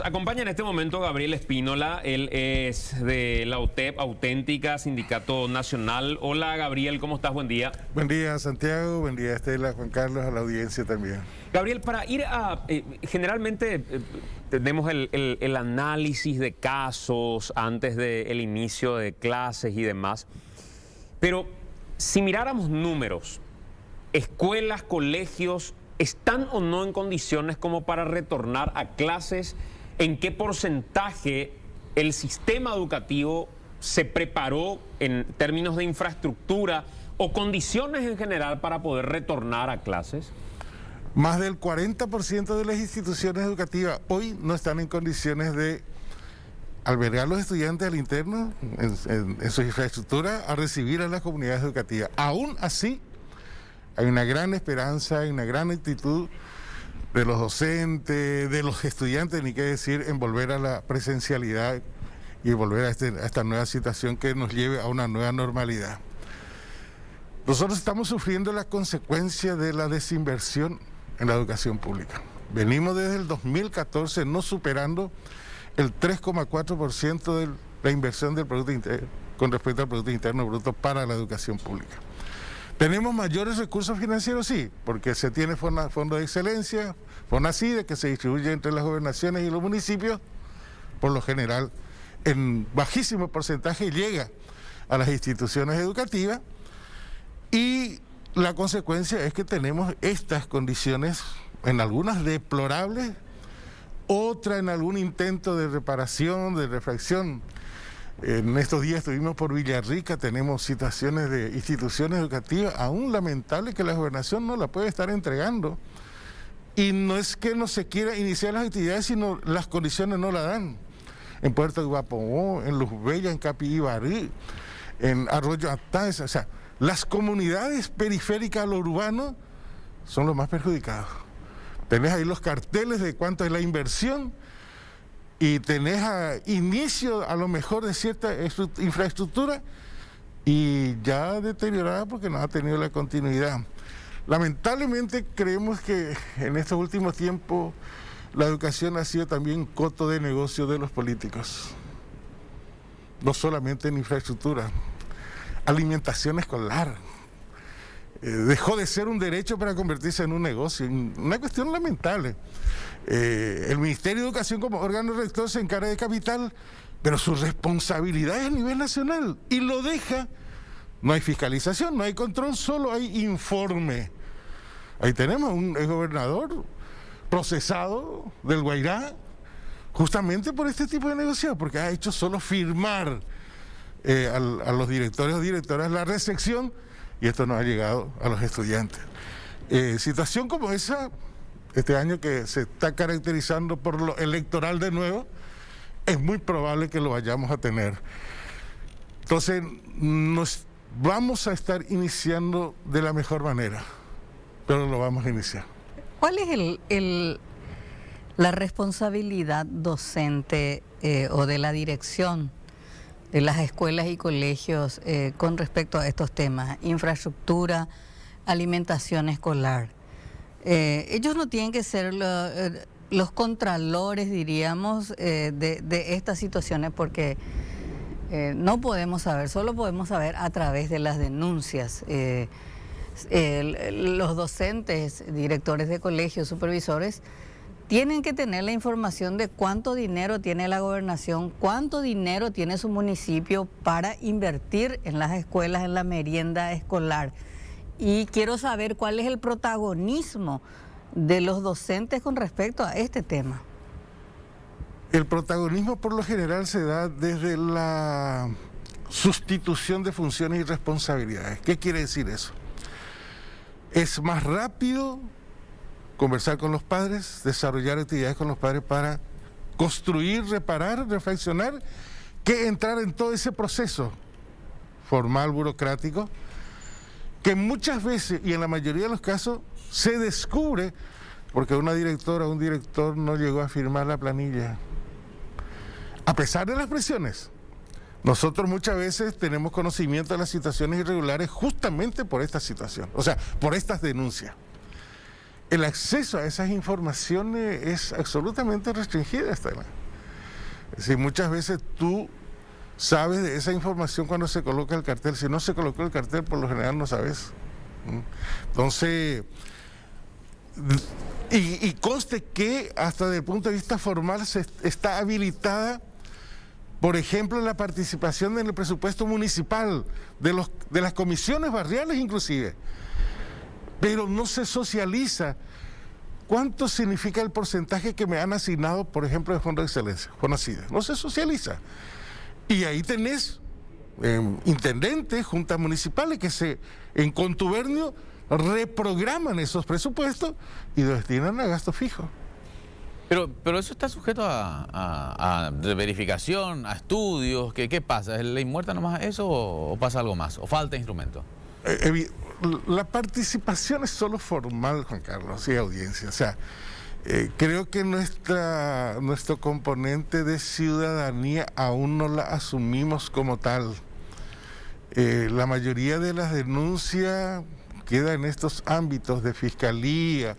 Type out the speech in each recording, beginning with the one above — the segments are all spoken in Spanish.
acompaña en este momento Gabriel Espínola. Él es de la UTEP, Auténtica, Sindicato Nacional. Hola Gabriel, ¿cómo estás? Buen día. Buen día Santiago, buen día Estela, Juan Carlos, a la audiencia también. Gabriel, para ir a... generalmente tenemos el análisis de casos antes del inicio de clases y demás, pero si miráramos números, escuelas, colegios, ¿están o no en condiciones como para retornar a clases? ¿En qué porcentaje el sistema educativo se preparó en términos de infraestructura o condiciones en general para poder retornar a clases? Más del 40% de las instituciones educativas hoy no están en condiciones de albergar a los estudiantes al interno, en su infraestructura, a recibir a las comunidades educativas. Aún así, hay una gran esperanza, hay una gran actitud de los docentes, de los estudiantes, ni qué decir, en volver a la presencialidad y volver a esta nueva situación que nos lleve a una nueva normalidad. Nosotros estamos sufriendo la consecuencia de la desinversión en la educación pública. Venimos desde el 2014 no superando el 3,4% de la inversión del Producto Interno, con respecto al Producto Interno Bruto para la educación pública. ¿Tenemos mayores recursos financieros? Sí, porque se tiene Fondo de Excelencia, FONACYDE, que se distribuye entre las gobernaciones y los municipios, por lo general en bajísimo porcentaje llega a las instituciones educativas, y la consecuencia es que tenemos estas condiciones, en algunas deplorables, otra en algún intento de reparación, de refracción. En estos días estuvimos por Villarrica, tenemos situaciones de instituciones educativas aún lamentables que la gobernación no la puede estar entregando. Y no es que no se quiera iniciar las actividades, sino las condiciones no la dan. En Puerto Guapomó, en Luz Bella, en Capibarí, en Arroyo Atás, o sea, las comunidades periféricas a lo urbano son los más perjudicados. Tenés ahí los carteles de cuánto es la inversión, y tenés inicio a lo mejor de cierta infraestructura y ya deteriorada porque no ha tenido la continuidad. Lamentablemente creemos que en estos últimos tiempos la educación ha sido también coto de negocio de los políticos, no solamente en infraestructura, alimentación escolar. Dejó de ser un derecho para convertirse en un negocio, una cuestión lamentable. El Ministerio de Educación como órgano rector se encarga de capital, pero su responsabilidad es a nivel nacional y lo deja. No hay fiscalización, no hay control, solo hay informe. Ahí tenemos un exgobernador procesado del Guairá justamente por este tipo de negociación, porque ha hecho solo firmar a los directores o directoras la recepción, y esto no ha llegado a los estudiantes. Situación como esa, este año que se está caracterizando por lo electoral de nuevo, es muy probable que lo vayamos a tener. Entonces, nos vamos a estar iniciando de la mejor manera, pero lo vamos a iniciar. ¿Cuál es la responsabilidad docente o de la dirección de las escuelas y colegios con respecto a estos temas? Infraestructura, alimentación escolar. Ellos no tienen que ser los contralores, diríamos, de estas situaciones, porque no podemos saber, solo podemos saber a través de las denuncias. Los docentes, directores de colegios, supervisores, tienen que tener la información de cuánto dinero tiene la gobernación, cuánto dinero tiene su municipio para invertir en las escuelas, en la merienda escolar. Y quiero saber cuál es el protagonismo de los docentes con respecto a este tema. El protagonismo por lo general se da desde la sustitución de funciones y responsabilidades. ¿Qué quiere decir eso? Es más rápido conversar con los padres, desarrollar actividades con los padres para construir, reparar, reflexionar, que entrar en todo ese proceso formal, burocrático, que muchas veces y en la mayoría de los casos se descubre porque una directora o un director no llegó a firmar la planilla. A pesar de las presiones, nosotros muchas veces tenemos conocimiento de las situaciones irregulares justamente por esta situación, o sea, por estas denuncias. El acceso a esas informaciones es absolutamente restringido, Estela. Si muchas veces tú sabes de esa información cuando se coloca el cartel. Si no se colocó el cartel, por lo general no sabes. Entonces, y conste que hasta desde el punto de vista formal está habilitada, por ejemplo, la participación en el presupuesto municipal, de las comisiones barriales inclusive, pero no se socializa. ¿Cuánto significa el porcentaje que me han asignado, por ejemplo, de Fondo de Excelencia, FONACIDE? No se socializa. Y ahí tenés intendentes, juntas municipales que en contubernio reprograman esos presupuestos y los destinan a gasto fijo. Pero eso está sujeto a verificación, a estudios. ¿Qué pasa? ¿Es ley muerta nomás eso o pasa algo más? ¿O falta instrumento? La participación es solo formal, Juan Carlos, y audiencia. O sea, creo que nuestro componente de ciudadanía aún no la asumimos como tal. La mayoría de las denuncias queda en estos ámbitos de fiscalía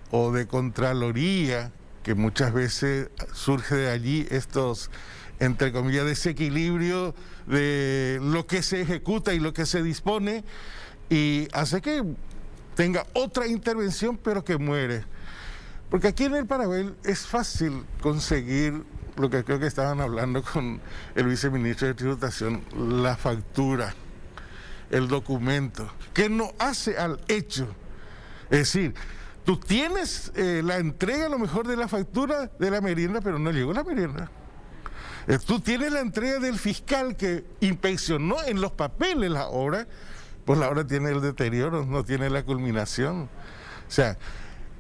o de contraloría, que muchas veces surge de allí estos, entre comillas, desequilibrio de lo que se ejecuta y lo que se dispone, y hace que tenga otra intervención, pero que muere. Porque aquí en el Paraguay es fácil conseguir lo que creo que estaban hablando con el viceministro de Tributación, la factura, el documento, que no hace al hecho. Es decir, tú tienes la entrega a lo mejor de la factura de la merienda, pero no llegó la merienda. Tú tienes la entrega del fiscal que inspeccionó en los papeles la obra, pues la obra tiene el deterioro, no tiene la culminación. O sea,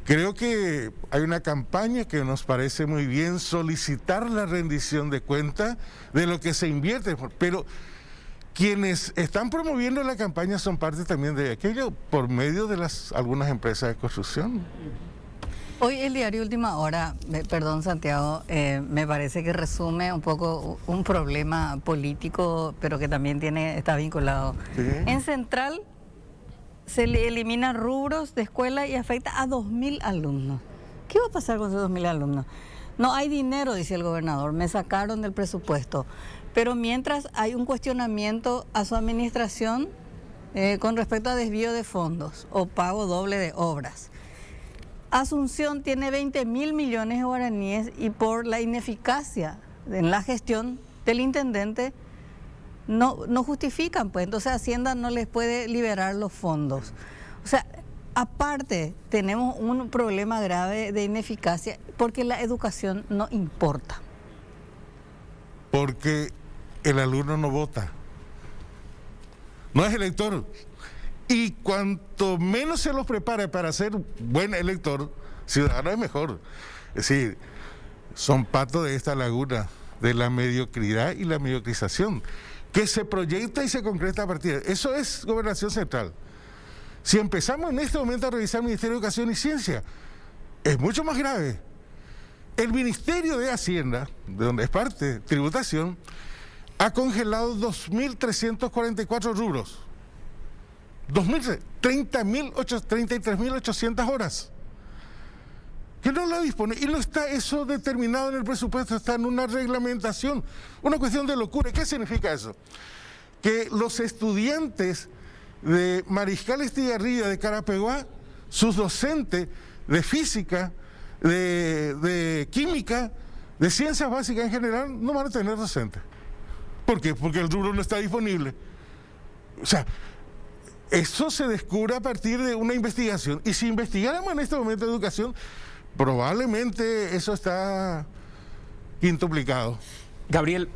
creo que hay una campaña que nos parece muy bien, solicitar la rendición de cuentas de lo que se invierte, pero quienes están promoviendo la campaña son parte también de aquello por medio de algunas empresas de construcción. Hoy el diario Última Hora, perdón Santiago, me parece que resume un poco un problema político, pero que también está vinculado. Sí. En Central se le eliminan rubros de escuela y afecta a 2.000 alumnos. ¿Qué va a pasar con esos 2.000 alumnos? No hay dinero, dice el gobernador, me sacaron del presupuesto. Pero mientras hay un cuestionamiento a su administración con respecto a desvío de fondos o pago doble de obras. Asunción tiene 20.000 millones de guaraníes y por la ineficacia en la gestión del intendente no justifican, pues entonces Hacienda no les puede liberar los fondos. O sea, aparte tenemos un problema grave de ineficacia porque la educación no importa. Porque el alumno no vota, no es elector. Y cuanto menos se los prepare para ser buen elector, ciudadano es mejor. Es decir, son patos de esta laguna de la mediocridad y la mediocrización, que se proyecta y se concreta a partir de... Eso es gobernación central. Si empezamos en este momento a revisar el Ministerio de Educación y Ciencia, es mucho más grave. El Ministerio de Hacienda, de donde es parte, tributación, ha congelado 2.344 rubros. 33.800 horas. Que no la dispone. Y no está eso determinado en el presupuesto, está en una reglamentación. Una cuestión de locura. ¿Qué significa eso? Que los estudiantes de Mariscal Estigarribia de Carapeguá, sus docentes de física, de química, de ciencias básicas en general, no van a tener docentes. ¿Por qué? Porque el rubro no está disponible. O sea, eso se descubre a partir de una investigación. Y si investigáramos en este momento de educación, probablemente eso está quintuplicado. Gabriel,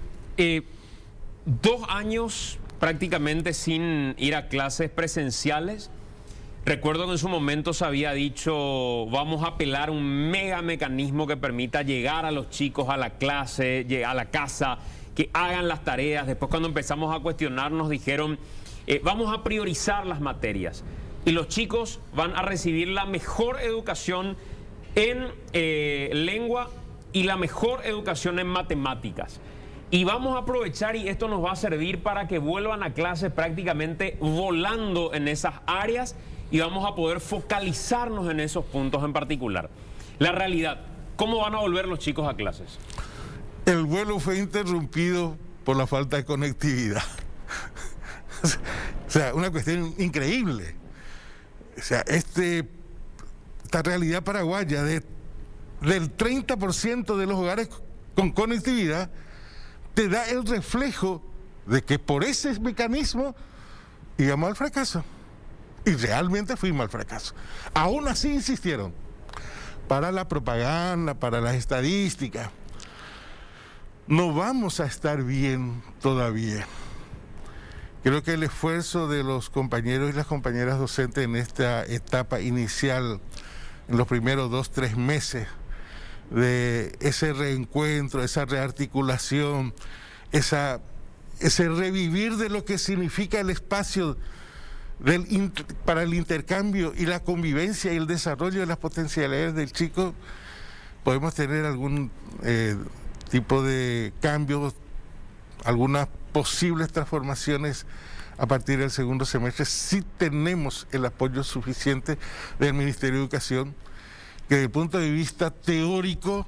2 años prácticamente sin ir a clases presenciales. Recuerdo que en su momento se había dicho, vamos a apelar un mega mecanismo que permita llegar a los chicos a la clase, a la casa, que hagan las tareas. Después, cuando empezamos a cuestionarnos, dijeron, vamos a priorizar las materias y los chicos van a recibir la mejor educación en lengua y la mejor educación en matemáticas. Y vamos a aprovechar y esto nos va a servir para que vuelvan a clases prácticamente volando en esas áreas y vamos a poder focalizarnos en esos puntos en particular. La realidad, ¿cómo van a volver los chicos a clases? el vuelo fue interrumpido por la falta de conectividad. O sea, una cuestión increíble. O sea, esta realidad paraguaya del 30% de los hogares con conectividad te da el reflejo de que por ese mecanismo íbamos al fracaso. Y realmente fuimos al fracaso. Aún así insistieron, para la propaganda, para las estadísticas, no vamos a estar bien todavía. Creo que el esfuerzo de los compañeros y las compañeras docentes en esta etapa inicial, en los primeros 2-3 meses, de ese reencuentro, esa rearticulación, ese revivir de lo que significa el espacio para el intercambio y la convivencia y el desarrollo de las potencialidades del chico, podemos tener algún tipo de cambios, algunas posibles transformaciones a partir del segundo semestre, si tenemos el apoyo suficiente del Ministerio de Educación, que desde el punto de vista teórico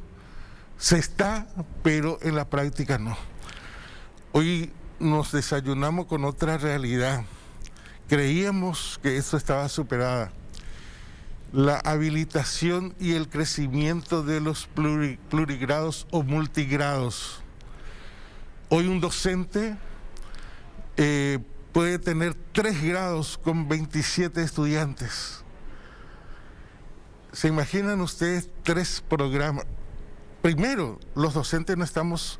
se está, pero en la práctica no. Hoy nos desayunamos con otra realidad. Creíamos que eso estaba superada. La habilitación y el crecimiento de los plurigrados o multigrados. Hoy un docente puede tener 3 grados con 27 estudiantes. ¿Se imaginan ustedes 3 programas? Primero, los docentes no estamos,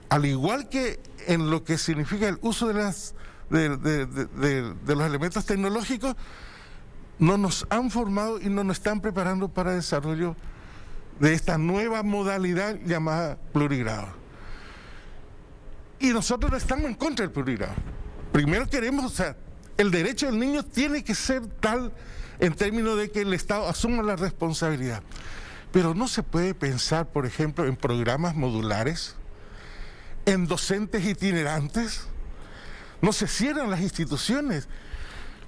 al igual que en lo que significa el uso de los elementos tecnológicos, no nos han formado y no nos están preparando para el desarrollo de esta nueva modalidad llamada plurigrado. Y nosotros no estamos en contra del plurigrado. Primero queremos, o sea, el derecho del niño tiene que ser tal en términos de que el Estado asuma la responsabilidad. Pero no se puede pensar, por ejemplo, en programas modulares, en docentes itinerantes. No se cierran las instituciones.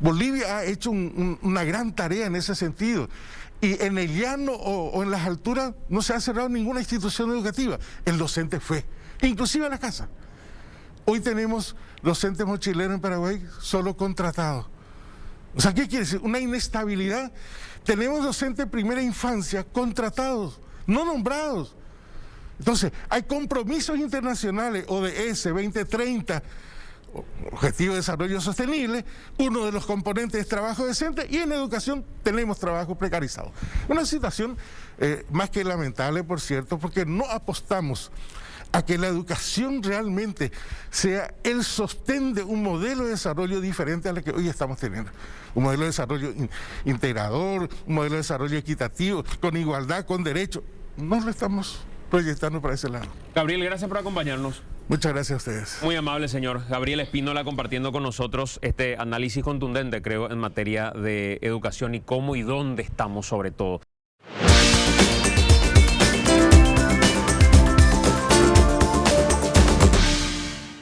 Bolivia ha hecho una gran tarea en ese sentido. Y en el llano o en las alturas no se ha cerrado ninguna institución educativa. El docente fue, inclusive a la casa. Hoy tenemos docentes mochileros en Paraguay solo contratados. O sea, ¿qué quiere decir? Una inestabilidad. Tenemos docentes de primera infancia contratados, no nombrados. Entonces, hay compromisos internacionales, ODS 2030, Objetivo de Desarrollo Sostenible, uno de los componentes es trabajo decente, y en educación tenemos trabajo precarizado. Una situación más que lamentable, por cierto, porque no apostamos a que la educación realmente sea el sostén de un modelo de desarrollo diferente a lo que hoy estamos teniendo. Un modelo de desarrollo integrador, un modelo de desarrollo equitativo, con igualdad, con derecho. No lo estamos proyectando para ese lado. Gabriel, gracias por acompañarnos. Muchas gracias a ustedes. Muy amable, señor. Gabriel Espínola compartiendo con nosotros este análisis contundente, creo, en materia de educación y cómo y dónde estamos sobre todo.